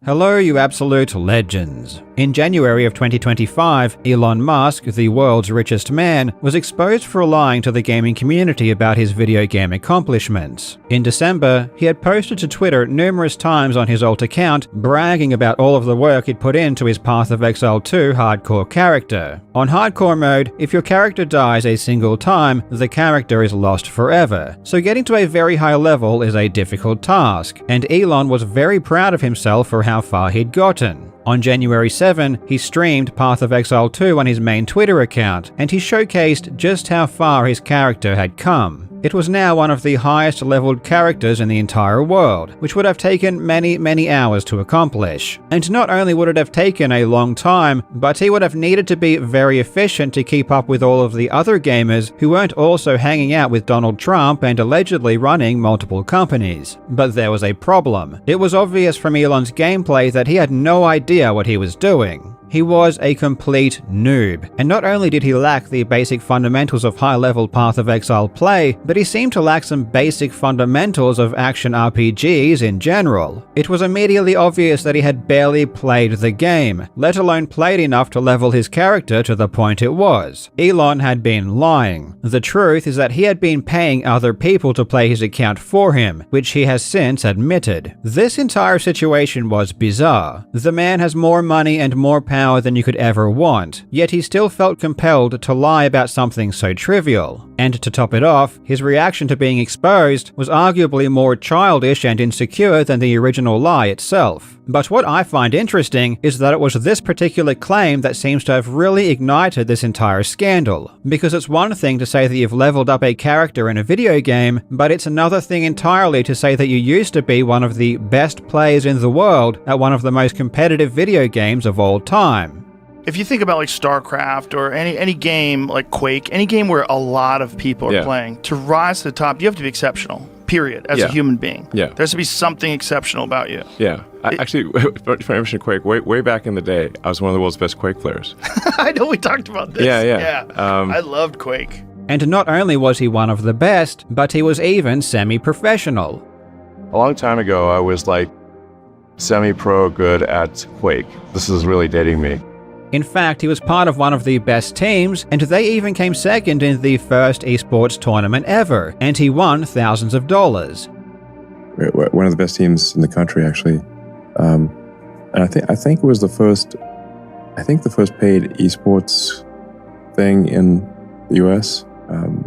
Hello, you absolute legends. In January of 2025, Elon Musk, the world's richest man, was exposed for lying to the gaming community about his video game accomplishments. In December, he had posted to Twitter numerous times on his alt account, bragging about all of the work he'd put into his Path of Exile 2 hardcore character. On hardcore mode, if your character dies a single time, the character is lost forever, so getting to a very high level is a difficult task, and Elon was very proud of himself for how far he'd gotten. On January 7, he streamed Path of Exile 2 on his main Twitter account, and he showcased just how far his character had come. It was now one of the highest leveled characters in the entire world, which would have taken many hours to accomplish. And not only would it have taken a long time, but he would have needed to be very efficient to keep up with all of the other gamers who weren't also hanging out with Donald Trump and allegedly running multiple companies. But there was a problem. It was obvious from Elon's gameplay that he had no idea what he was doing. He was a complete noob, and not only did he lack the basic fundamentals of high-level Path of Exile play, but he seemed to lack some basic fundamentals of action RPGs in general. It was immediately obvious that he had barely played the game, let alone played enough to level his character to the point it was. Elon had been lying. The truth is that he had been paying other people to play his account for him, which he has since admitted. This entire situation was bizarre. The man has more money and more power than you could ever want, yet he still felt compelled to lie about something so trivial. And to top it off, his reaction to being exposed was arguably more childish and insecure than the original lie itself. But what I find interesting is that it was this particular claim that seems to have really ignited this entire scandal. Because it's one thing to say that you've leveled up a character in a video game, but it's another thing entirely to say that you used to be one of the best players in the world at one of the most competitive video games of all time. If you think about like StarCraft or any game like Quake, any game where a lot of people are playing, to rise to the top, you have to be exceptional, period, as a human being. Yeah. There has to be something exceptional about you. Yeah. Actually, if I mention Quake, way back in the day, I was one of the world's best Quake players. I know we talked about this. Yeah. I loved Quake. And not only was he one of the best, but he was even semi-professional. A long time ago, I was like semi-pro good at Quake. This is really dating me. In fact, he was part of one of the best teams, and they even came second in the first esports tournament ever, and he won thousands of dollars. One of the best teams in the country, actually. And I think it was the first paid esports thing in the US.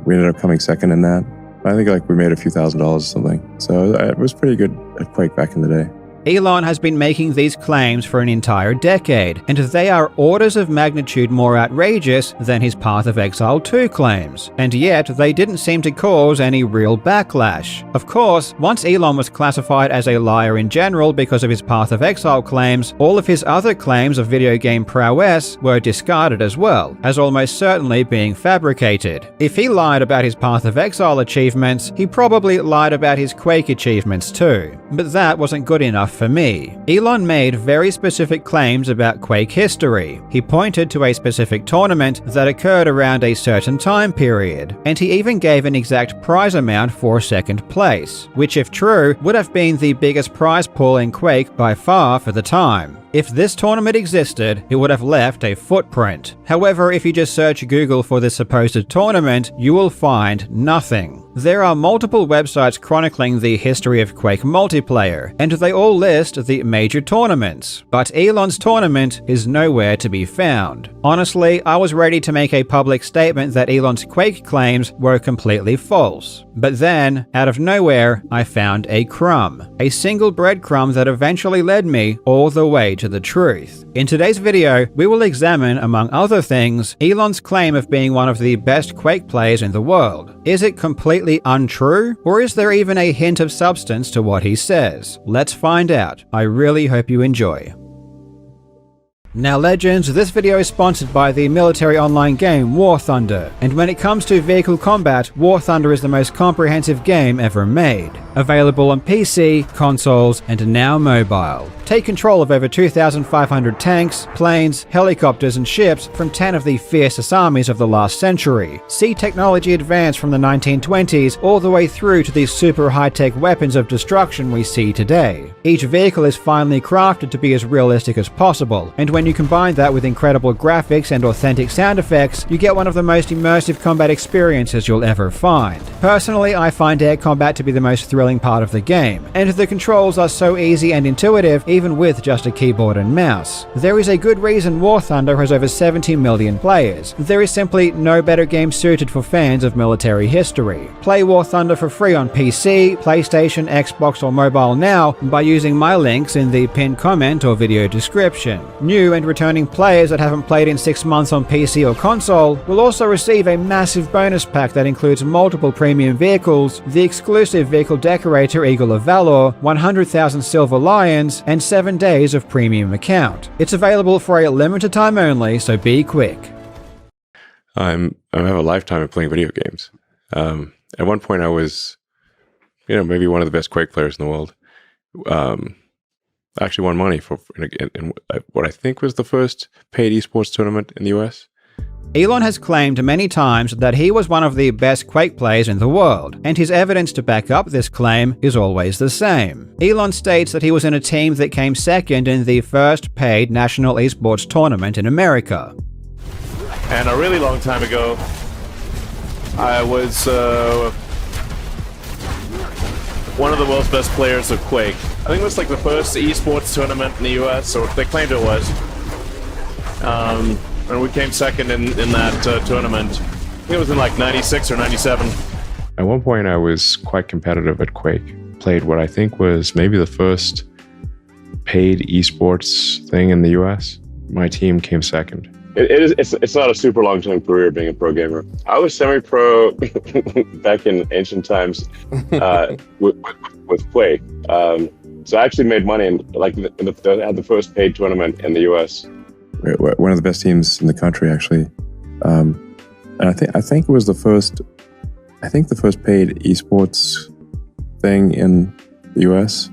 We ended up coming second in that. I think we made a few $1,000s or something. So it was pretty good at Quake back in the day. Elon has been making these claims for an entire decade, and they are orders of magnitude more outrageous than his Path of Exile 2 claims, and yet they didn't seem to cause any real backlash. Of course, once Elon was classified as a liar in general because of his Path of Exile claims, all of his other claims of video game prowess were discarded as well, as almost certainly being fabricated. If he lied about his Path of Exile achievements, he probably lied about his Quake achievements too. But that wasn't good enough for me. Elon made very specific claims about Quake history. He pointed to a specific tournament that occurred around a certain time period, and he even gave an exact prize amount for second place, which if true, would have been the biggest prize pool in Quake by far for the time. If this tournament existed, it would have left a footprint. However, if you just search Google for this supposed tournament, you will find nothing. There are multiple websites chronicling the history of Quake multiplayer, and they all list the major tournaments, but Elon's tournament is nowhere to be found. Honestly, I was ready to make a public statement that Elon's Quake claims were completely false. But then, out of nowhere, I found a crumb. A single breadcrumb that eventually led me all the way to the truth. In today's video, we will examine, among other things, Elon's claim of being one of the best Quake players in the world. Is it completely untrue, or is there even a hint of substance to what he says? Let's find out. I really hope you enjoy. Now Legends, this video is sponsored by the military online game War Thunder, and when it comes to vehicle combat, War Thunder is the most comprehensive game ever made. Available on PC, consoles, and now mobile. Take control of over 2,500 tanks, planes, helicopters, and ships from 10 of the fiercest armies of the last century. See technology advance from the 1920s all the way through to these super high-tech weapons of destruction we see today. Each vehicle is finely crafted to be as realistic as possible, and when you combine that with incredible graphics and authentic sound effects, you get one of the most immersive combat experiences you'll ever find. Personally, I find air combat to be the most thrilling part of the game, and the controls are so easy and intuitive even with just a keyboard and mouse. There is a good reason War Thunder has over 70 million players. There is simply no better game suited for fans of military history. Play War Thunder for free on PC, PlayStation, Xbox, or mobile now by using my links in the pinned comment or video description. New and returning players that haven't played in 6 months on PC or console will also receive a massive bonus pack that includes multiple premium vehicles, the exclusive vehicle decorator Eagle of Valor, 100,000 Silver Lions, and 7 days of premium account. It's available for a limited time only, so be quick. I have a lifetime of playing video games. At one point I was, maybe one of the best Quake players in the world. I actually won money in what I think was the first paid esports tournament in the US. Elon has claimed many times that he was one of the best Quake players in the world, and his evidence to back up this claim is always the same. Elon states that he was in a team that came second in the first paid national esports tournament in America. And a really long time ago, I was one of the world's best players of Quake. I think it was like the first esports tournament in the US, or they claimed it was. And we came second in that tournament. I think it was in like 96 or 97. At one point I was quite competitive at Quake. Played what I think was maybe the first paid esports thing in the US. My team came second. It's not a super long-term career being a pro gamer. I was semi-pro back in ancient times with Quake. So I actually made money and had the first paid tournament in the US. We're one of the best teams in the country, actually, and I think it was the first paid esports thing in the US.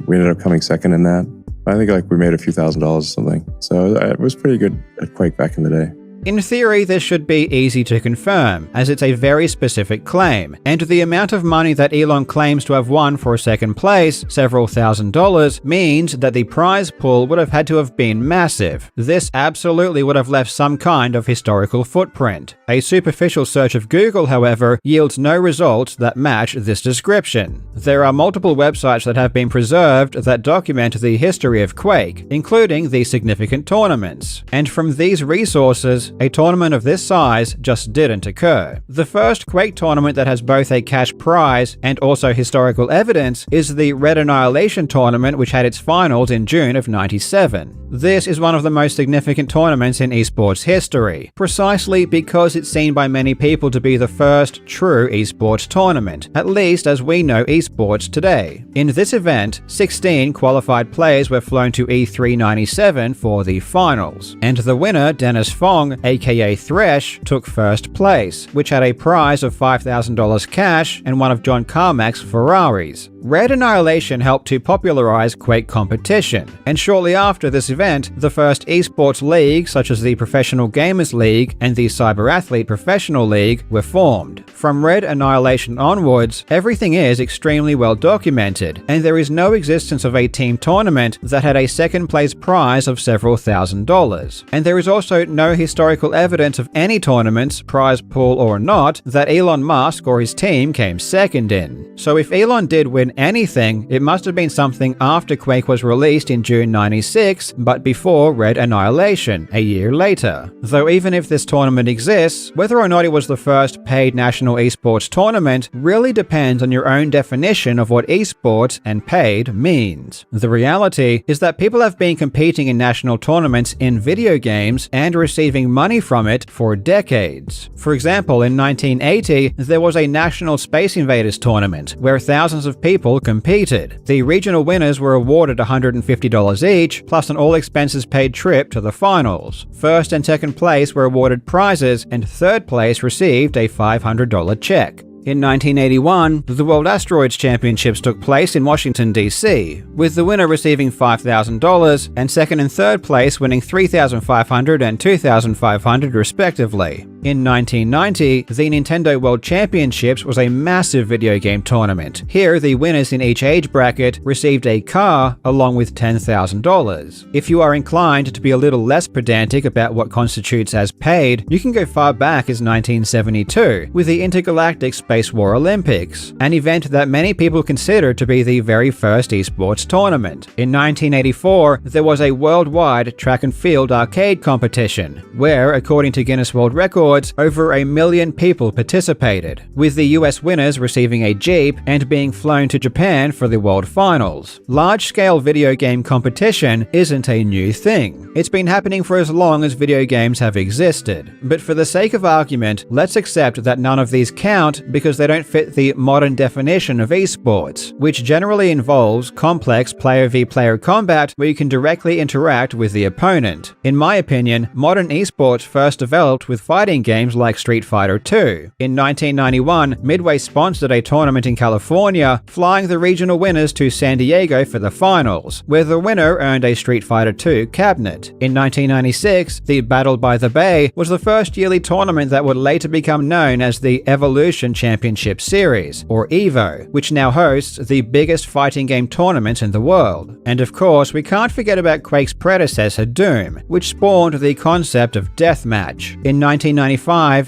We ended up coming second in that. I think we made a few $1,000s or something. So it was pretty good at Quake back in the day. In theory, this should be easy to confirm, as it's a very specific claim, and the amount of money that Elon claims to have won for second place, several $1,000s, means that the prize pool would have had to have been massive. This absolutely would have left some kind of historical footprint. A superficial search of Google, however, yields no results that match this description. There are multiple websites that have been preserved that document the history of Quake, including the significant tournaments, and from these resources, a tournament of this size just didn't occur. The first Quake tournament that has both a cash prize and also historical evidence is the Red Annihilation tournament, which had its finals in June of '97. This is one of the most significant tournaments in esports history, precisely because it's seen by many people to be the first true esports tournament, at least as we know esports today. In this event, 16 qualified players were flown to E397 for the finals, and the winner, Dennis Fong, aka Thresh, took first place, which had a prize of $5,000 cash and one of John Carmack's Ferraris. Red Annihilation helped to popularize Quake competition, and shortly after this event, the first esports leagues such as the Professional Gamers League and the Cyber Athlete Professional League were formed. From Red Annihilation onwards, everything is extremely well documented, and there is no existence of a team tournament that had a second place prize of several $1,000s. And there is also no historical evidence of any tournaments, prize pool or not, that Elon Musk or his team came second in. So if Elon did win anything, it must have been something after Quake was released in June '96, but before Red Annihilation, a year later. Though even if this tournament exists, whether or not it was the first paid national esports tournament really depends on your own definition of what esports and paid means. The reality is that people have been competing in national tournaments in video games and receiving money from it for decades. For example, in 1980, there was a National Space Invaders tournament where thousands of people competed. The regional winners were awarded $150 each, plus an all all expenses paid trip to the finals. First and second place were awarded prizes, and third place received a $500 check. In 1981, the World Asteroids Championships took place in Washington, D.C., with the winner receiving $5,000 and second and third place winning $3,500 and $2,500 respectively. In 1990, the Nintendo World Championships was a massive video game tournament. Here, the winners in each age bracket received a car along with $10,000. If you are inclined to be a little less pedantic about what constitutes as paid, you can go far back as 1972 with the Intergalactic Space War Olympics, an event that many people consider to be the very first esports tournament. In 1984, there was a worldwide track and field arcade competition, where, according to Guinness World Records, over 1 million people participated, with the US winners receiving a Jeep and being flown to Japan for the World Finals. Large-scale video game competition isn't a new thing. It's been happening for as long as video games have existed. But for the sake of argument, let's accept that none of these count because they don't fit the modern definition of esports, which generally involves complex player-v-player combat where you can directly interact with the opponent. In my opinion, modern esports first developed with fighting games like Street Fighter II. In 1991, Midway sponsored a tournament in California, flying the regional winners to San Diego for the finals, where the winner earned a Street Fighter II cabinet. In 1996, the Battle by the Bay was the first yearly tournament that would later become known as the Evolution Championship Series, or EVO, which now hosts the biggest fighting game tournament in the world. And of course, we can't forget about Quake's predecessor, Doom, which spawned the concept of deathmatch. In 1995,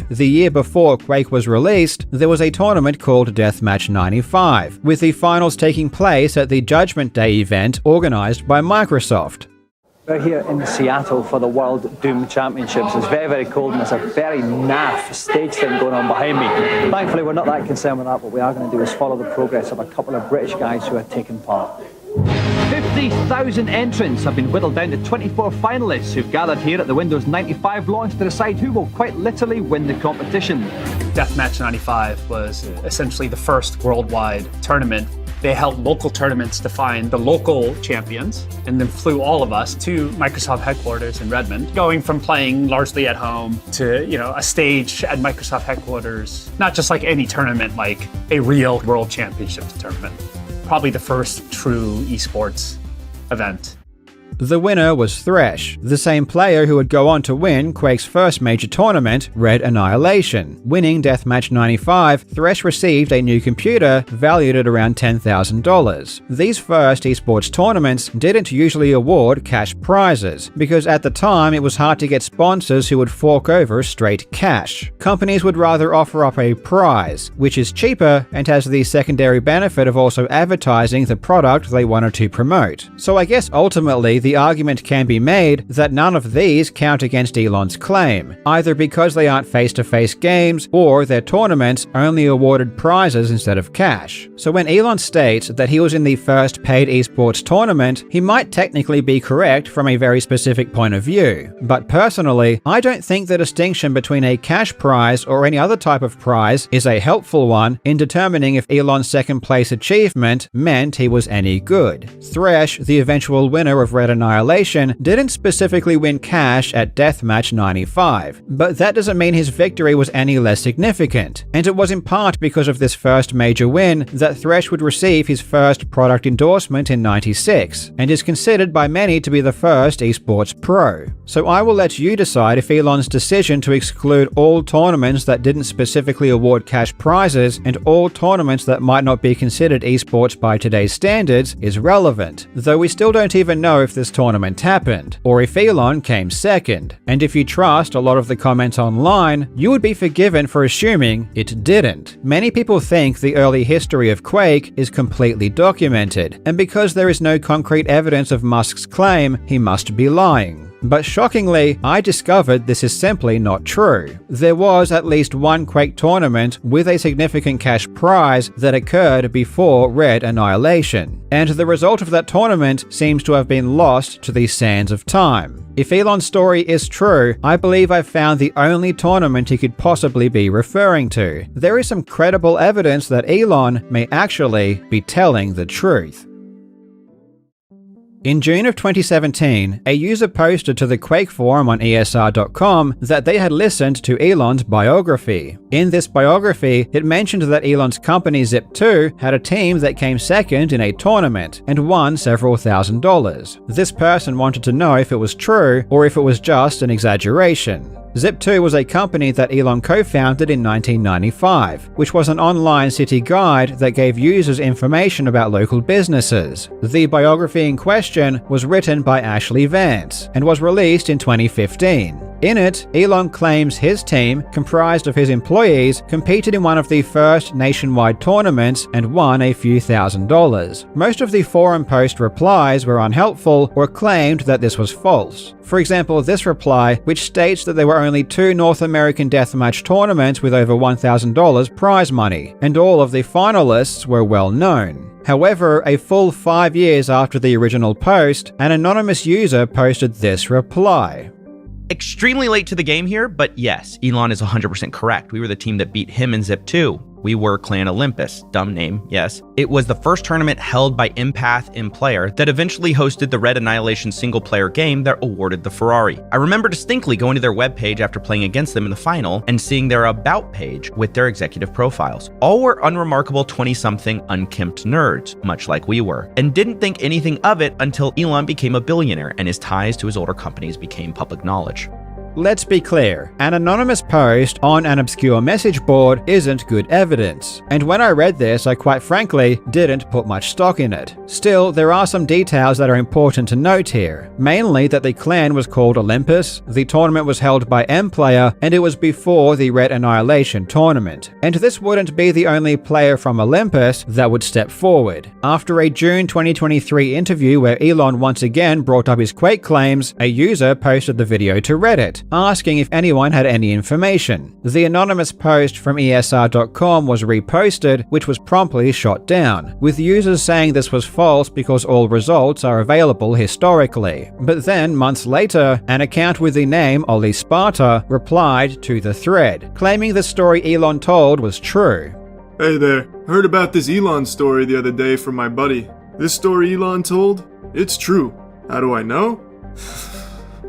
the year before Quake was released, there was a tournament called Deathmatch 95, with the finals taking place at the Judgment Day event organized by Microsoft. We're here in Seattle for the World Doom Championships. It's very, very cold and there's a very naff stage thing going on behind me. Thankfully, we're not that concerned with that. What we are going to do is follow the progress of a couple of British guys who are taking part. 50,000 entrants have been whittled down to 24 finalists who've gathered here at the Windows 95 launch to decide who will quite literally win the competition. Deathmatch 95 was essentially the first worldwide tournament. They held local tournaments to find the local champions and then flew all of us to Microsoft headquarters in Redmond, going from playing largely at home to, a stage at Microsoft headquarters, not just like any tournament, like a real World Championships tournament. Probably the first true esports event. The winner was Thresh, the same player who would go on to win Quake's first major tournament, Red Annihilation. Winning Deathmatch 95, Thresh received a new computer valued at around $10,000. These first esports tournaments didn't usually award cash prizes, because at the time it was hard to get sponsors who would fork over straight cash. Companies would rather offer up a prize, which is cheaper and has the secondary benefit of also advertising the product they wanted to promote. So I guess ultimately the argument can be made that none of these count against Elon's claim, either because they aren't face-to-face games or their tournaments only awarded prizes instead of cash. So when Elon states that he was in the first paid esports tournament, he might technically be correct from a very specific point of view. But personally, I don't think the distinction between a cash prize or any other type of prize is a helpful one in determining if Elon's second place achievement meant he was any good. Thresh, the eventual winner of Red Annihilation, didn't specifically win cash at Deathmatch 95, but that doesn't mean his victory was any less significant, and it was in part because of this first major win that Thresh would receive his first product endorsement in 96, and is considered by many to be the first esports pro. So I will let you decide if Elon's decision to exclude all tournaments that didn't specifically award cash prizes and all tournaments that might not be considered esports by today's standards is relevant, though we still don't even know if this tournament happened, or if Elon came second. And if you trust a lot of the comments online, you would be forgiven for assuming it didn't. Many people think the early history of Quake is completely documented, and because there is no concrete evidence of Musk's claim, he must be lying. But shockingly, I discovered this is simply not true. There was at least one Quake tournament with a significant cash prize that occurred before Red Annihilation, and the result of that tournament seems to have been lost to the sands of time. If Elon's story is true, I believe I've found the only tournament he could possibly be referring to. There is some credible evidence that Elon may actually be telling the truth. In June of 2017, a user posted to the Quake forum on ESR.com that they had listened to Elon's biography. In this biography, it mentioned that Elon's company Zip2 had a team that came second in a tournament and won several $1,000s. This person wanted to know if it was true or if it was just an exaggeration. Zip2 was a company that Elon co-founded in 1995, which was an online city guide that gave users information about local businesses. The biography in question was written by Ashley Vance and was released in 2015. In it, Elon claims his team, comprised of his employees, competed in one of the first nationwide tournaments and won a few $1,000s. Most of the forum post replies were unhelpful or claimed that this was false. For example, this reply, which states that there were only 2 North American deathmatch tournaments with over $1,000 prize money, and all of the finalists were well known. However, a full 5 years after the original post, an anonymous user posted this reply. Extremely late to the game here, but yes, Elon is 100% correct. We were the team that beat him in Zip2. We were Clan Olympus. Dumb name, yes. It was the first tournament held by Empath in Player that eventually hosted the Red Annihilation single-player game that awarded the Ferrari. I remember distinctly going to their webpage after playing against them in the final and seeing their About page with their executive profiles. All were unremarkable 20-something unkempt nerds, much like we were, and didn't think anything of it until Elon became a billionaire and his ties to his older companies became public knowledge. Let's be clear, an anonymous post on an obscure message board isn't good evidence, and when I read this, I quite frankly didn't put much stock in it. Still, there are some details that are important to note here, mainly that the clan was called Olympus, the tournament was held by M-Player, and it was before the Red Annihilation tournament. And this wouldn't be the only player from Olympus that would step forward. After a June 2023 interview where Elon once again brought up his Quake claims, a user posted the video to Reddit, asking if anyone had any information. The anonymous post from ESR.com was reposted, which was promptly shot down, with users saying this was false because all results are available historically. But then, months later, an account with the name Ollie Sparta replied to the thread, claiming the story Elon told was true. Hey there, heard about this Elon story the other day from my buddy. This story Elon told? It's true. How do I know?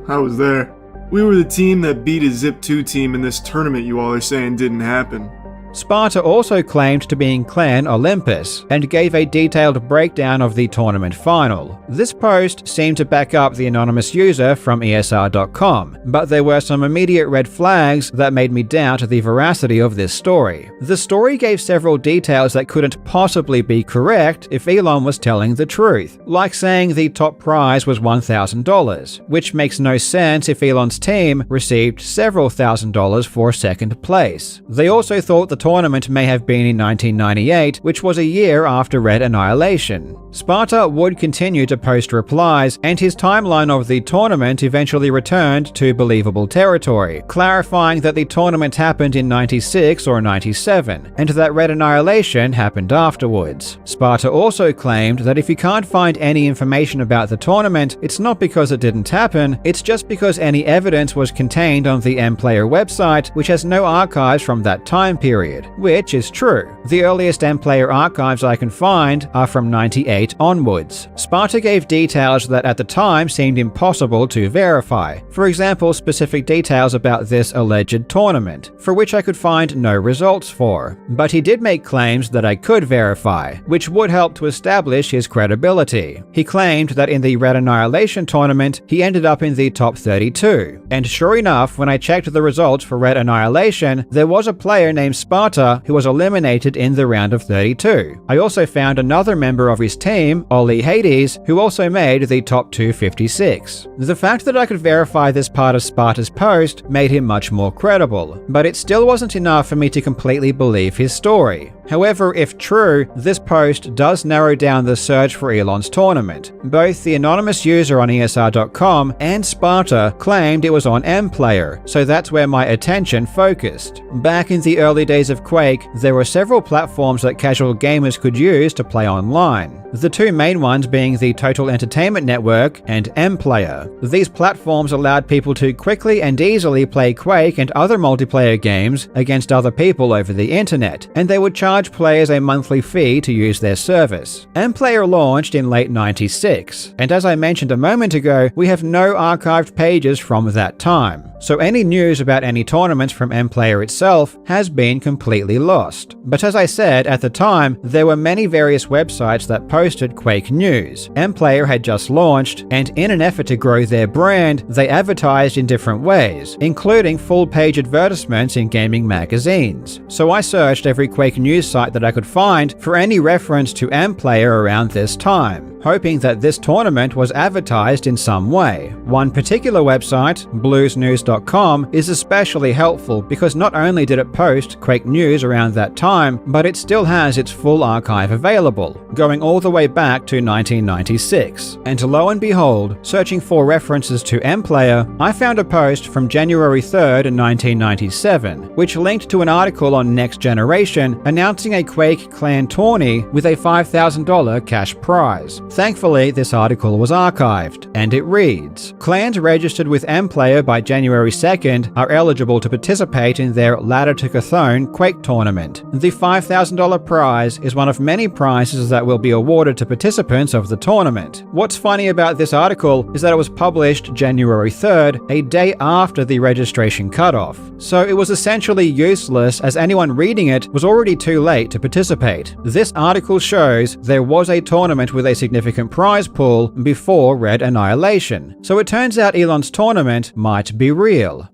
I was there. We were the team that beat a Zip2 team in this tournament you all are saying didn't happen. Sparta also claimed to be in Clan Olympus and gave a detailed breakdown of the tournament final. This post seemed to back up the anonymous user from ESR.com, but there were some immediate red flags that made me doubt the veracity of this story. The story gave several details that couldn't possibly be correct if Elon was telling the truth, like saying the top prize was $1,000, which makes no sense if Elon's team received several $1,000s for second place. They also thought the tournament may have been in 1998, which was a year after Red Annihilation. Sparta would continue to post replies, and his timeline of the tournament eventually returned to believable territory, clarifying that the tournament happened in 96 or 97, and that Red Annihilation happened afterwards. Sparta also claimed that if you can't find any information about the tournament, it's not because it didn't happen, it's just because any evidence was contained on the M-Player website, which has no archives from that time period. Which is true. The earliest M-Player archives I can find are from 98 onwards. Sparta gave details that at the time seemed impossible to verify. For example, specific details about this alleged tournament, for which I could find no results for. But he did make claims that I could verify, which would help to establish his credibility. He claimed that in the Red Annihilation tournament, he ended up in the top 32. And sure enough, when I checked the results for Red Annihilation, there was a player named Sparta who was eliminated in the round of 32. I also found another member of his team, Ollie Hades, who also made the top 256. The fact that I could verify this part of Sparta's post made him much more credible, but it still wasn't enough for me to completely believe his story. However, if true, this post does narrow down the search for Elon's tournament. Both the anonymous user on ESR.com and Sparta claimed it was on M-Player, so that's where my attention focused. Back in the early days of of Quake, there were several platforms that casual gamers could use to play online. The two main ones being the Total Entertainment Network and MPlayer. These platforms allowed people to quickly and easily play Quake and other multiplayer games against other people over the internet, and they would charge players a monthly fee to use their service. MPlayer launched in late '96, and as I mentioned a moment ago, we have no archived pages from that time. So any news about any tournaments from MPlayer itself has been completely lost. But as I said, at the time, there were many various websites that posted Quake news. MPlayer had just launched, and in an effort to grow their brand, they advertised in different ways, including full-page advertisements in gaming magazines. So I searched every Quake news site that I could find for any reference to MPlayer around this time, hoping that this tournament was advertised in some way. One particular website, bluesnews.com, is especially helpful because not only did it post Quake news around that time, but it still has its full archive available, going all the way back to 1996. And lo and behold, searching for references to MPlayer, I found a post from January 3rd, 1997, which linked to an article on Next Generation announcing a Quake clan tourney with a $5,000 cash prize. Thankfully, this article was archived, and it reads, "Clans registered with MPlayer by January 2nd are eligible to participate in their Ladder to Cthulhu Quake tournament. The $5,000 prize is one of many prizes that will be awarded to participants of the tournament." What's funny about this article is that it was published January 3rd, a day after the registration cutoff. So it was essentially useless as anyone reading it was already too late to participate. This article shows there was a tournament with a significant prize pool before Red Annihilation, so it turns out Elon's tournament might be real.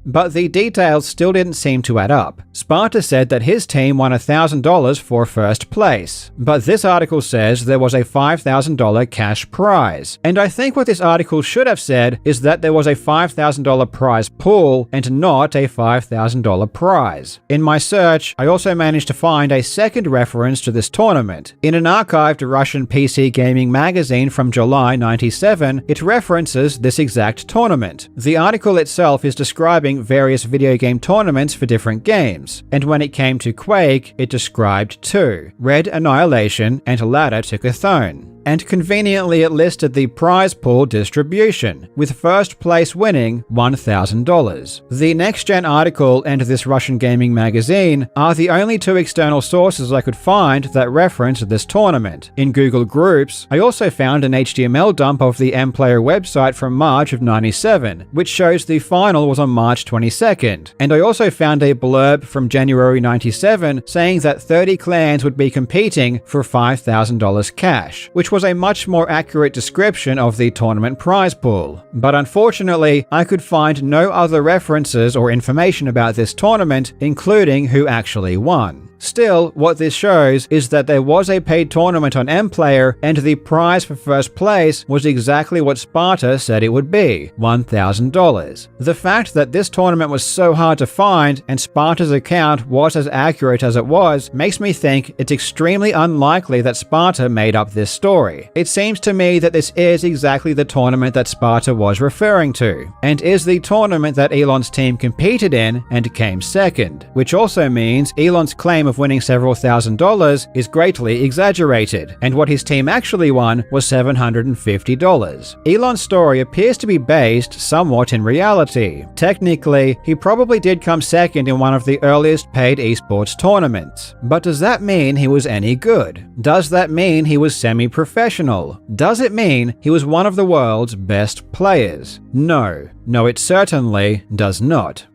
But the details still didn't seem to add up. Sparta said that his team won $1,000 for first place, but this article says there was a $5,000 cash prize. And I think what this article should have said is that there was a $5,000 prize pool and not a $5,000 prize. In my search, I also managed to find a second reference to this tournament. In an archived Russian PC gaming magazine from July '97, it references this exact tournament. The article itself is describing various video game tournaments for different games, and when it came to Quake, it described two: Red Annihilation and Ladder to Cthulhu. And conveniently it listed the prize pool distribution, with first place winning $1,000. The Next Gen article and this Russian gaming magazine are the only two external sources I could find that reference this tournament. In Google Groups, I also found an HTML dump of the MPlayer website from March of '97, which shows the final was on March 22nd, and I also found a blurb from January '97 saying that 30 clans would be competing for $5,000 cash, which was a much more accurate description of the tournament prize pool. But unfortunately, I could find no other references or information about this tournament, including who actually won. Still, what this shows is that there was a paid tournament on MPlayer, and the prize for first place was exactly what Sparta said it would be, $1,000. The fact that this tournament was so hard to find, and Sparta's account was as accurate as it was, makes me think it's extremely unlikely that Sparta made up this story. It seems to me that this is exactly the tournament that Sparta was referring to, and is the tournament that Elon's team competed in and came second, which also means Elon's claim of winning several $1,000s is greatly exaggerated, and what his team actually won was $750. Elon's story appears to be based somewhat in reality. Technically, he probably did come second in one of the earliest paid esports tournaments. But does that mean he was any good? Does that mean he was semi-professional? Does it mean he was one of the world's best players? No. No, it certainly does not.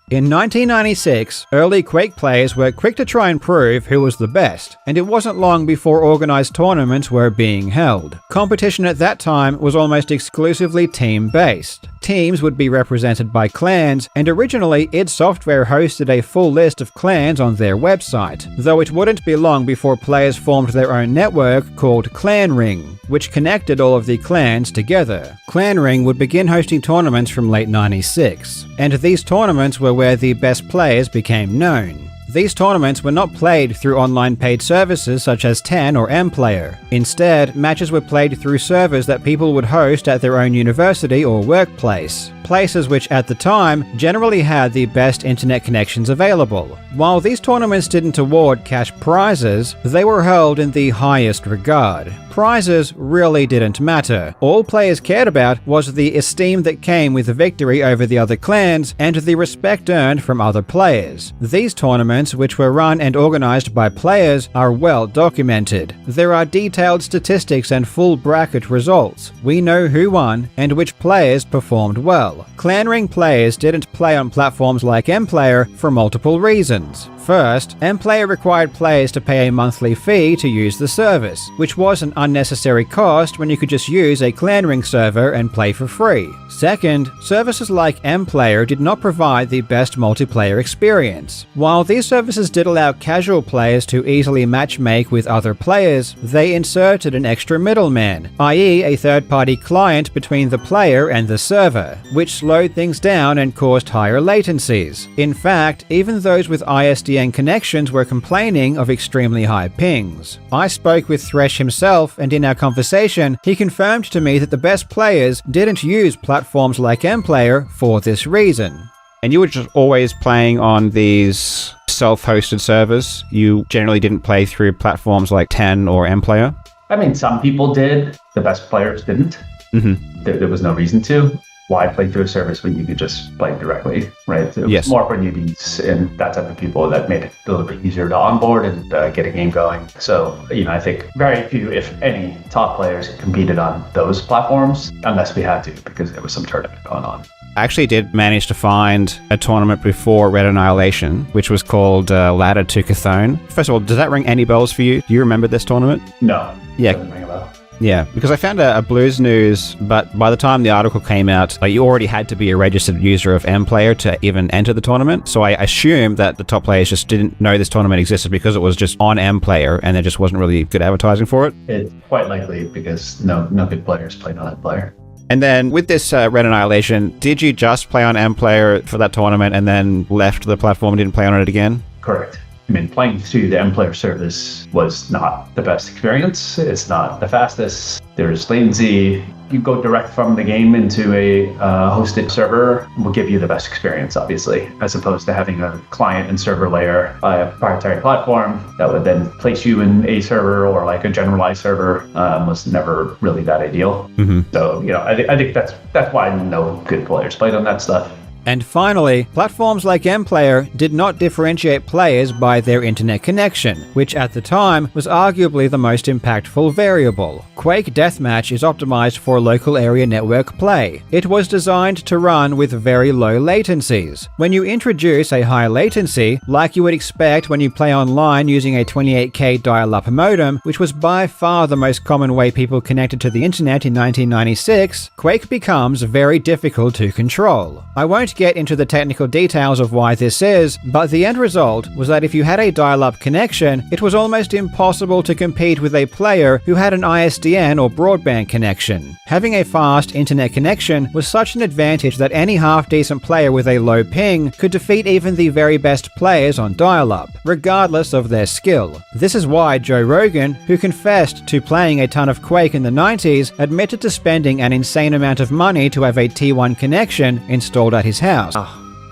In 1996, early Quake players were quick to try and prove who was the best, and it wasn't long before organized tournaments were being held. Competition at that time was almost exclusively team-based. Teams would be represented by clans, and originally id Software hosted a full list of clans on their website, though it wouldn't be long before players formed their own network called Clan Ring, which connected all of the clans together. Clan Ring would begin hosting tournaments from late '96, and these tournaments were where the best players became known. These tournaments were not played through online paid services such as 10 or MPlayer. Instead, matches were played through servers that people would host at their own university or workplace. places which at the time generally had the best internet connections available. While these tournaments didn't award cash prizes, they were held in the highest regard. Prizes really didn't matter. All players cared about was the esteem that came with the victory over the other clans and the respect earned from other players. These tournaments, which were run and organized by players, are well documented. There are detailed statistics and full bracket results. We know who won and which players performed well. Clan Ring players didn't play on platforms like mPlayer for multiple reasons. First, mPlayer required players to pay a monthly fee to use the service, which was an unnecessary cost when you could just use a Clan Ring server and play for free. Second, services like mPlayer did not provide the best multiplayer experience. While these services did allow casual players to easily matchmake with other players, they inserted an extra middleman, i.e. a third-party client between the player and the server, which slowed things down and caused higher latencies. In fact, even those with ISDN connections were complaining of extremely high pings. I spoke with Thresh himself, and in our conversation, he confirmed to me that the best players didn't use platforms like mPlayer for this reason. And you were just always playing on these self-hosted servers? You generally didn't play through platforms like 10 or mPlayer? I mean, some people did. The best players didn't. Mm-hmm. There was no reason to. Why play through a service when you could just play directly, right? It was more for newbies and that type of people that made it a little bit easier to onboard and get a game going. So, I think very few, if any, top players competed on those platforms unless we had to because there was some tournament going on. I actually did manage to find a tournament before Red Annihilation, which was called Ladder to Cthulhu. First of all, does that ring any bells for you? Do you remember this tournament? No. Yeah. Doesn't ring a bell. Yeah, because I found a Blues News, but by the time the article came out, you already had to be a registered user of mPlayer to even enter the tournament. So I assumed that the top players just didn't know this tournament existed because it was just on mPlayer and there just wasn't really good advertising for it. It's quite likely because no good players played on mPlayer. And then with this Red Annihilation, did you just play on mPlayer for that tournament and then left the platform and didn't play on it again? Correct. I mean, playing through the mPlayer service was not the best experience. It's not the fastest. There's latency. You go direct from the game into a hosted server will give you the best experience, obviously, as opposed to having a client and server layer by a proprietary platform that would then place you in a server or like a generalized server was never really that ideal. Mm-hmm. So, I think that's why no good players played on that stuff. And finally, platforms like mPlayer did not differentiate players by their internet connection, which at the time was arguably the most impactful variable. Quake Deathmatch is optimized for local area network play. It was designed to run with very low latencies. When you introduce a high latency, like you would expect when you play online using a 28K dial-up modem, which was by far the most common way people connected to the internet in 1996, Quake becomes very difficult to control. I won't get into the technical details of why this is, but the end result was that if you had a dial-up connection, it was almost impossible to compete with a player who had an ISDN or broadband connection. Having a fast internet connection was such an advantage that any half-decent player with a low ping could defeat even the very best players on dial-up, regardless of their skill. This is why Joe Rogan, who confessed to playing a ton of Quake in the 90s, admitted to spending an insane amount of money to have a T1 connection installed at his house.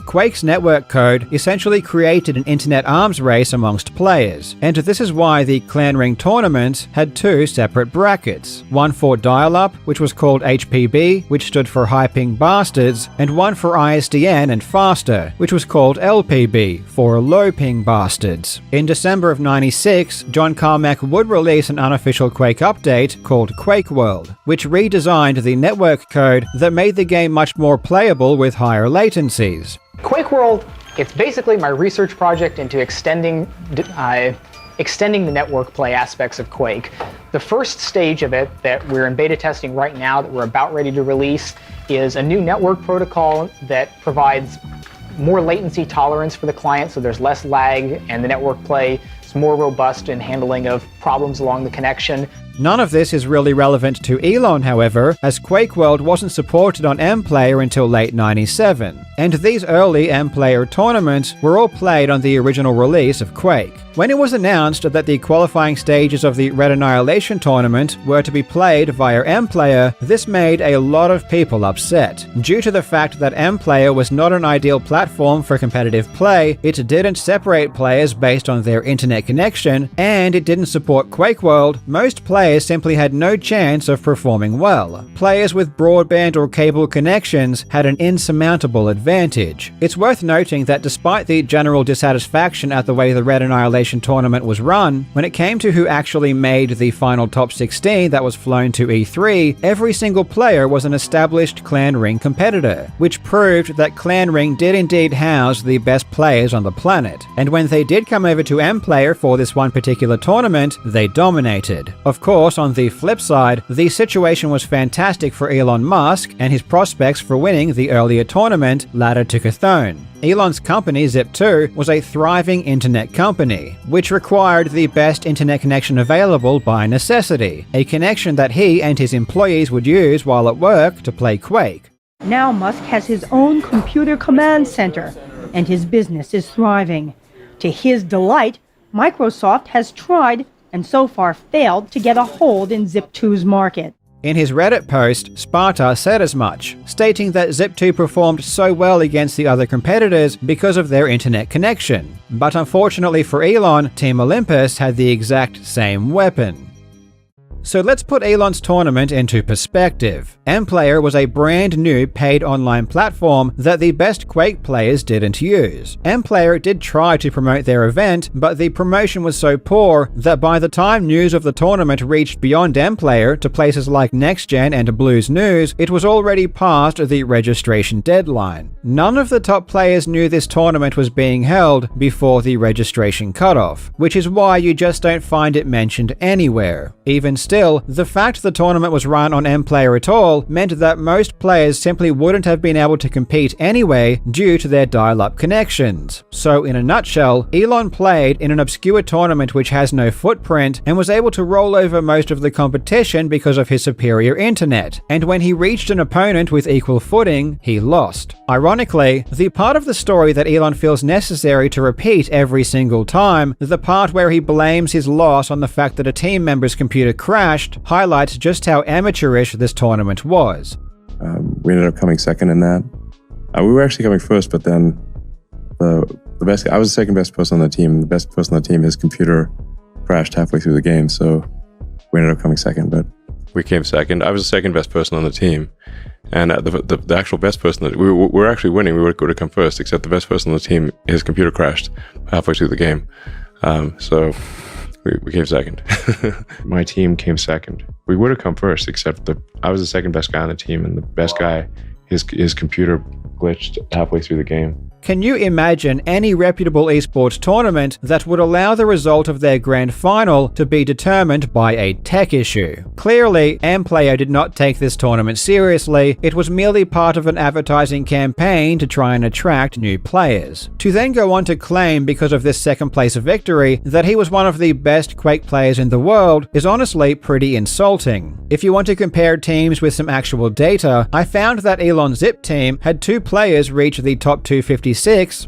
Quake's network code essentially created an internet arms race amongst players, and this is why the Clan Ring tournaments had two separate brackets, one for dial-up, which was called HPB, which stood for High Ping Bastards, and one for ISDN and faster, which was called LPB, for Low Ping Bastards. In December of '96, John Carmack would release an unofficial Quake update called Quake World, which redesigned the network code that made the game much more playable with higher latencies. Quake World, it's basically my research project into extending the network play aspects of Quake. The first stage of it that we're in beta testing right now that we're about ready to release is a new network protocol that provides more latency tolerance for the client, so there's less lag and the network play is more robust in handling of problems along the connection. None of this is really relevant to Elon, however, as Quake World wasn't supported on M-Player until late '97, and these early M-Player tournaments were all played on the original release of Quake. When it was announced that the qualifying stages of the Red Annihilation tournament were to be played via M-Player, this made a lot of people upset. Due to the fact that M-Player was not an ideal platform for competitive play, it didn't separate players based on their internet connection, and it didn't support Quake World, most players simply had no chance of performing well. Players with broadband or cable connections had an insurmountable advantage. It's worth noting that despite the general dissatisfaction at the way the Red Annihilation tournament was run, when it came to who actually made the final top 16 that was flown to E3, every single player was an established Clan Ring competitor, which proved that Clan Ring did indeed house the best players on the planet. And when they did come over to M-Player for this one particular tournament, they dominated. Of course, on the flip side, the situation was fantastic for Elon Musk, and his prospects for winning the earlier tournament laddered to Chthon. Elon's company, Zip2, was a thriving internet company, which required the best internet connection available by necessity, a connection that he and his employees would use while at work to play Quake. Now Musk has his own computer command center, and his business is thriving. To his delight, Microsoft has tried and so far failed to get a hold in Zip2's market. In his Reddit post, Sparta said as much, stating that Zip2 performed so well against the other competitors because of their internet connection. But unfortunately for Elon, Team Olympus had the exact same weapon. So let's put Elon's tournament into perspective. M-Player was a brand new paid online platform that the best Quake players didn't use. M-Player did try to promote their event, but the promotion was so poor that by the time news of the tournament reached beyond M-Player to places like NextGen and Blues News, it was already past the registration deadline. None of the top players knew this tournament was being held before the registration cutoff, which is why you just don't find it mentioned anywhere. Even still, the fact the tournament was run on M-Player at all meant that most players simply wouldn't have been able to compete anyway due to their dial-up connections. So in a nutshell, Elon played in an obscure tournament which has no footprint and was able to roll over most of the competition because of his superior internet, and when he reached an opponent with equal footing, he lost. Ironically, the part of the story that Elon feels necessary to repeat every single time, the part where he blames his loss on the fact that a team member's computer crashed, highlights just how amateurish this tournament was. We ended up coming second in that. We were actually coming first, but then the best. I was the second best person on the team. The best person on the team, his computer crashed halfway through the game, so we ended up coming second. But we came second. I was the second best person on the team, and the actual best person that we were actually winning. We would have come first, except the best person on the team, his computer crashed halfway through the game. So we came second. My team came second. We would have come first, except I was the second best guy on the team, and the best guy, his computer glitched halfway through the game. Can you imagine any reputable esports tournament that would allow the result of their grand final to be determined by a tech issue? Clearly, M-Player did not take this tournament seriously. It was merely part of an advertising campaign to try and attract new players. To then go on to claim because of this second place victory that he was one of the best Quake players in the world is honestly pretty insulting. If you want to compare teams with some actual data, I found that Elon's Zip team had 2 players reach the top 256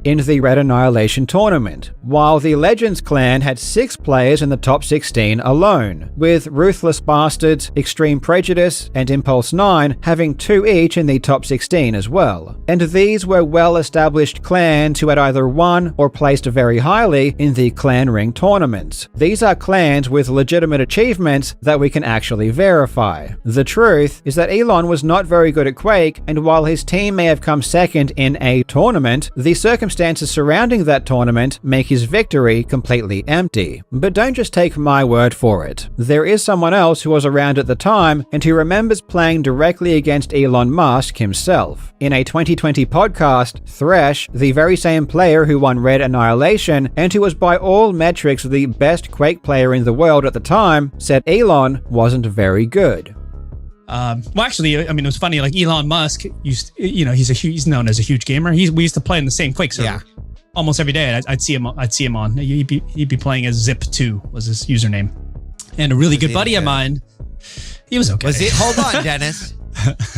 in the Red Annihilation tournament, while the Legends clan had 6 players in the top 16 alone, with Ruthless Bastards, Extreme Prejudice, and Impulse 9 having 2 each in the top 16 as well. And these were well-established clans who had either won or placed very highly in the Clan Ring tournaments. These are clans with legitimate achievements that we can actually verify. The truth is that Elon was not very good at Quake, and while his team may have come second in a tournament, the circumstances surrounding that tournament make his victory completely empty. But don't just take my word for it. There is someone else who was around at the time and who remembers playing directly against Elon Musk himself. In a 2020 podcast, Thresh, the very same player who won Red Annihilation and who was by all metrics the best Quake player in the world at the time, said Elon wasn't very good. Well, actually, I mean, it was funny. Like Elon Musk he's known as a huge gamer. We used to play in the same Quake server almost every day. I'd see him on. He'd be playing as Zip2 was his username. and a really good buddy of mine. He was okay. Hold on, Dennis.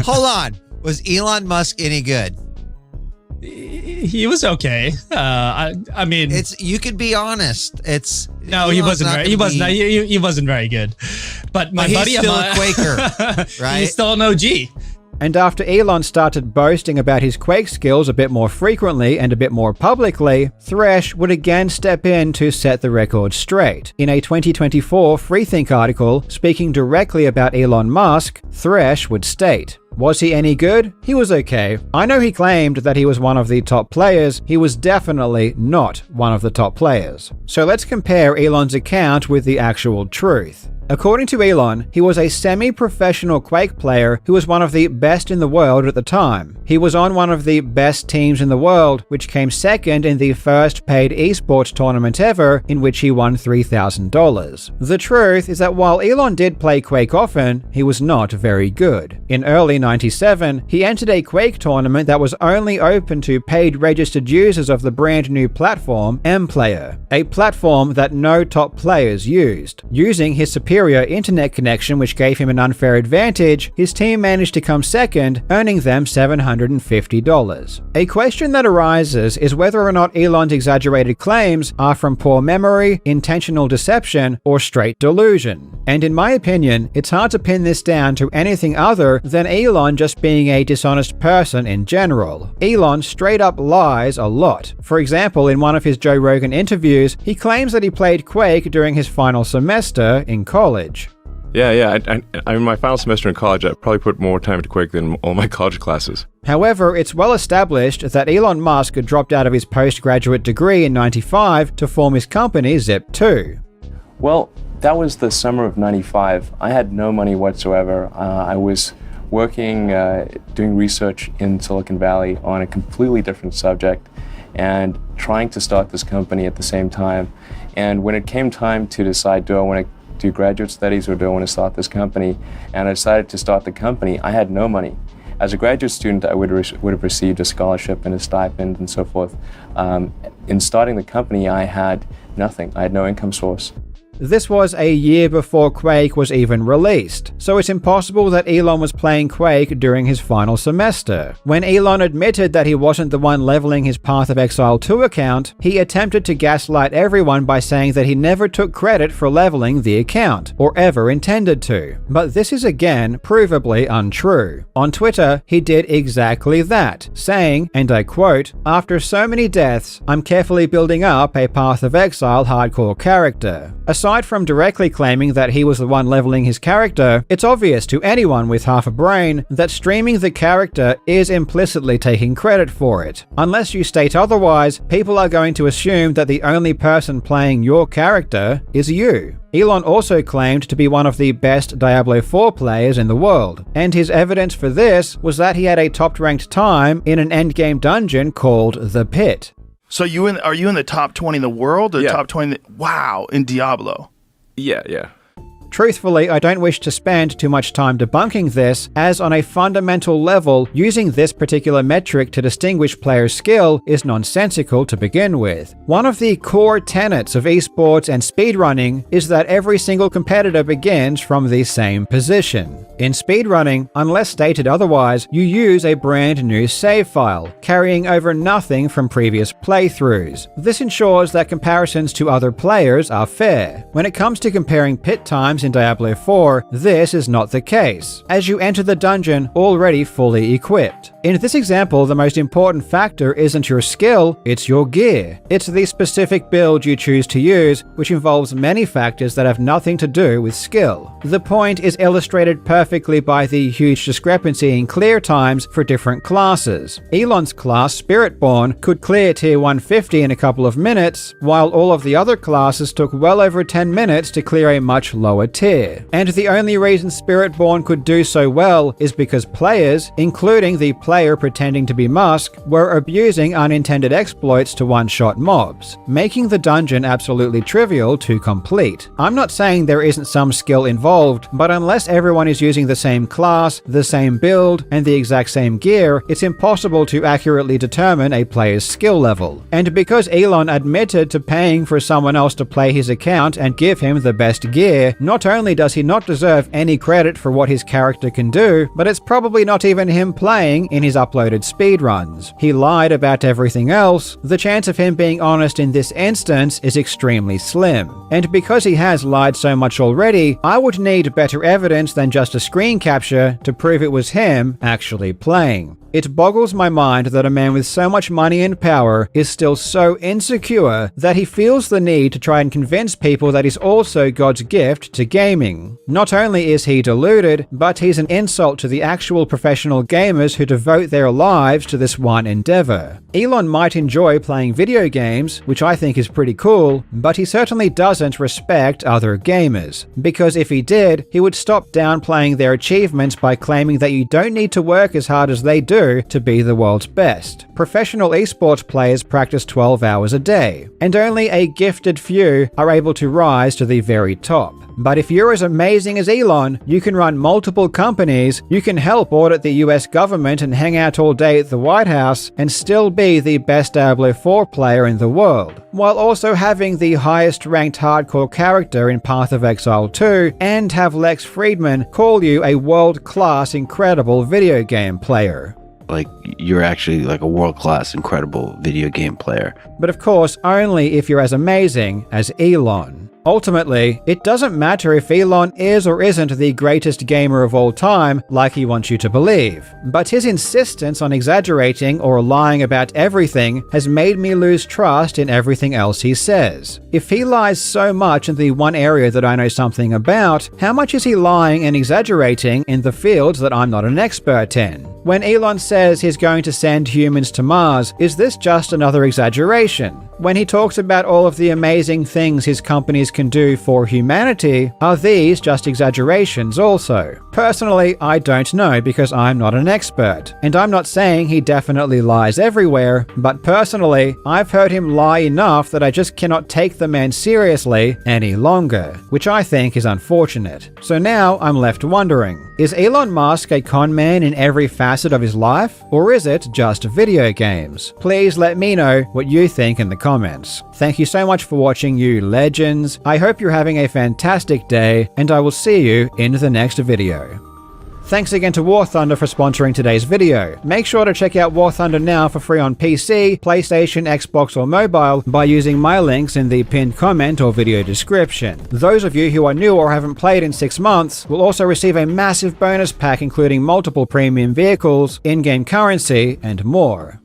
Hold on. Was Elon Musk any good? He was okay. I mean, you could be honest. He wasn't very good. But my buddy, he's still a Quaker, right? He's still an OG. And after Elon started boasting about his Quake skills a bit more frequently and a bit more publicly, Thresh would again step in to set the record straight. In a 2024 Freethink article speaking directly about Elon Musk, Thresh would state, "Was he any good? He was okay. I know he claimed that he was one of the top players. He was definitely not one of the top players." So let's compare Elon's account with the actual truth. According to Elon, he was a semi-professional Quake player who was one of the best in the world at the time. He was on one of the best teams in the world, which came second in the first paid esports tournament ever, in which he won $3,000. The truth is that while Elon did play Quake often, he was not very good. In early '97, he entered a Quake tournament that was only open to paid registered users of the brand new platform mPlayer, a platform that no top players used. Using his superior internet connection, which gave him an unfair advantage, his team managed to come second, earning them $750. A question that arises is whether or not Elon's exaggerated claims are from poor memory, intentional deception, or straight delusion. And in my opinion, it's hard to pin this down to anything other than Elon just being a dishonest person in general. Elon straight up lies a lot. For example, in one of his Joe Rogan interviews, he claims that he played Quake during his final semester in college. Yeah. I in my final semester in college, I probably put more time into Quake than all my college classes. However, it's well established that Elon Musk had dropped out of his postgraduate degree in '95 to form his company Zip2. Well, that was the summer of '95. I had no money whatsoever. I was working, doing research in Silicon Valley on a completely different subject and trying to start this company at the same time. And when it came time to decide, do I want to do graduate studies or do I want to start this company? And I decided to start the company. I had no money. As a graduate student, I would have received a scholarship and a stipend and so forth. In starting the company, I had nothing. I had no income source. This was a year before Quake was even released, so it's impossible that Elon was playing Quake during his final semester. When Elon admitted that he wasn't the one leveling his Path of Exile 2 account, he attempted to gaslight everyone by saying that he never took credit for leveling the account, or ever intended to. But this is again provably untrue. On Twitter, he did exactly that, saying, and I quote, "After so many deaths, I'm carefully building up a Path of Exile hardcore character." Aside from directly claiming that he was the one leveling his character, it's obvious to anyone with half a brain that streaming the character is implicitly taking credit for it. Unless you state otherwise, people are going to assume that the only person playing your character is you. Elon also claimed to be one of the best Diablo 4 players in the world, and his evidence for this was that he had a top-ranked time in an endgame dungeon called The Pit. So are you in the top 20 in the world or top 20? Wow, in Diablo. Yeah. Truthfully, I don't wish to spend too much time debunking this, as on a fundamental level, using this particular metric to distinguish players' skill is nonsensical to begin with. One of the core tenets of esports and speedrunning is that every single competitor begins from the same position. In speedrunning, unless stated otherwise, you use a brand new save file, carrying over nothing from previous playthroughs. This ensures that comparisons to other players are fair. When it comes to comparing pit times in Diablo 4, this is not the case, as you enter the dungeon already fully equipped. In this example, the most important factor isn't your skill, it's your gear. It's the specific build you choose to use, which involves many factors that have nothing to do with skill. The point is illustrated perfectly by the huge discrepancy in clear times for different classes. Elon's class, Spiritborn, could clear tier 150 in a couple of minutes, while all of the other classes took well over 10 minutes to clear a much lower tier. And the only reason Spiritborn could do so well is because players, including the player pretending to be Musk, were abusing unintended exploits to one-shot mobs, making the dungeon absolutely trivial to complete. I'm not saying there isn't some skill involved, but unless everyone is using the same class, the same build, and the exact same gear, it's impossible to accurately determine a player's skill level. And because Elon admitted to paying for someone else to play his account and give him the best gear, not Not only does he not deserve any credit for what his character can do, but it's probably not even him playing in his uploaded speedruns. He lied about everything else. The chance of him being honest in this instance is extremely slim. And because he has lied so much already, I would need better evidence than just a screen capture to prove it was him actually playing. It boggles my mind that a man with so much money and power is still so insecure that he feels the need to try and convince people that he's also God's gift to gaming. Not only is he deluded, but he's an insult to the actual professional gamers who devote their lives to this one endeavor. Elon might enjoy playing video games, which I think is pretty cool, but he certainly doesn't respect other gamers. Because if he did, he would stop downplaying their achievements by claiming that you don't need to work as hard as they do to be the world's best. Professional esports players practice 12 hours a day, and only a gifted few are able to rise to the very top. But if you're as amazing as Elon, you can run multiple companies, you can help audit the US government and hang out all day at the White House, and still be the best Diablo 4 player in the world, while also having the highest ranked hardcore character in Path of Exile 2, and have Lex Friedman call you a world-class incredible video game player. Like, you're actually like a world-class, incredible video game player. But of course, only if you're as amazing as Elon. Ultimately, it doesn't matter if Elon is or isn't the greatest gamer of all time, like he wants you to believe. But his insistence on exaggerating or lying about everything has made me lose trust in everything else he says. If he lies so much in the one area that I know something about, how much is he lying and exaggerating in the fields that I'm not an expert in? When Elon says he's going to send humans to Mars, is this just another exaggeration? When he talks about all of the amazing things his companies can do for humanity, are these just exaggerations also? Personally, I don't know because I'm not an expert, and I'm not saying he definitely lies everywhere, but personally, I've heard him lie enough that I just cannot take the man seriously any longer, which I think is unfortunate. So now I'm left wondering, is Elon Musk a con man in every facet of his life, or is it just video games? Please let me know what you think in the comments. Thank you so much for watching, you legends. I hope you're having a fantastic day, and I will see you in the next video. Thanks again to War Thunder for sponsoring today's video. Make sure to check out War Thunder now for free on PC, PlayStation, Xbox, or mobile by using my links in the pinned comment or video description. Those of you who are new or haven't played in 6 months will also receive a massive bonus pack including multiple premium vehicles, in-game currency, and more.